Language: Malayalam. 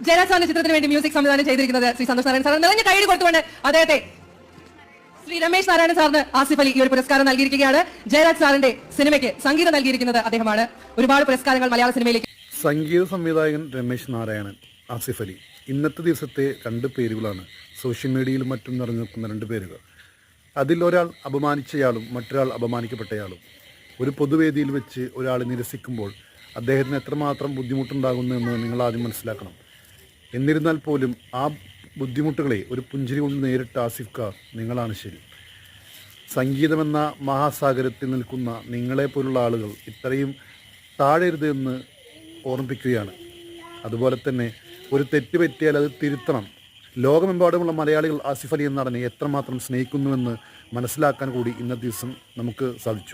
ജയരാജ് സാറിന്റെ ചിത്രത്തിന് വേണ്ടി മ്യൂസിക് സംവിധാനം ചെയ്തിരിക്കുന്നത് ശ്രീ സന്തോഷ് നാരായണൻ സാർ. നിറഞ്ഞ കൈയ്യടി കൊടുത്തുകൊണ്ട് അദ്ദേഹത്തെ ശ്രീ രമേശ് നാരായണൻ സാറിന് ആസിഫ് അലി ഈ ഒരു പുരസ്കാരം നൽകിയിരിക്കുകയാണ്. ജയരാജ് സാറിന്റെ സിനിമയ്ക്ക് സംഗീതം നൽകിയിരിക്കുന്നത് അദ്ദേഹമാണ്. ഒരുപാട് പുരസ്കാരങ്ങൾ മലയാള സിനിമയിലേക്ക്. സംഗീത സംവിധായകൻ രമേശ് നാരായണൻ, ആസിഫ് അലി. ഇന്നത്തെ ദിവസത്തെ രണ്ട് പേരുകളാണ് സോഷ്യൽ മീഡിയയിലും മറ്റും നിറഞ്ഞു നിൽക്കുന്ന രണ്ട് പേരുകൾ. അതിലൊരാൾ അപമാനിച്ചയാളും മറ്റൊരാൾ അപമാനിക്കപ്പെട്ടയാളും. ഒരു പൊതുവേദിയിൽ വെച്ച് ഒരാൾ നിരസിക്കുമ്പോൾ അദ്ദേഹത്തിന് എത്രമാത്രം ബുദ്ധിമുട്ടുണ്ടാകുന്നു എന്ന് നിങ്ങൾ ആദ്യം മനസ്സിലാക്കണം. എന്നിരുന്നാൽ പോലും ആ ബുദ്ധിമുട്ടുകളെ ഒരു പുഞ്ചിരി കൊണ്ട് നേരിട്ട ആസിഫ് ഖാൻ, നിങ്ങളാണ് ശരി. സംഗീതമെന്ന മഹാസാഗരത്തിൽ നിൽക്കുന്ന നിങ്ങളെപ്പോലുള്ള ആളുകൾ ഇത്രയും താഴരുത് എന്ന് ഓർമ്മിപ്പിക്കുകയാണ്. അതുപോലെ തന്നെ ഒരു തെറ്റ് പറ്റിയാൽ അത് തിരുത്തണം. ലോകമെമ്പാടുമുള്ള മലയാളികൾ ആസിഫ് അലി എന്ന നടനെ എത്രമാത്രം സ്നേഹിക്കുന്നുവെന്ന് മനസ്സിലാക്കാൻ കൂടി ഇന്നത്തെ ദിവസം നമുക്ക് സാധിച്ചു.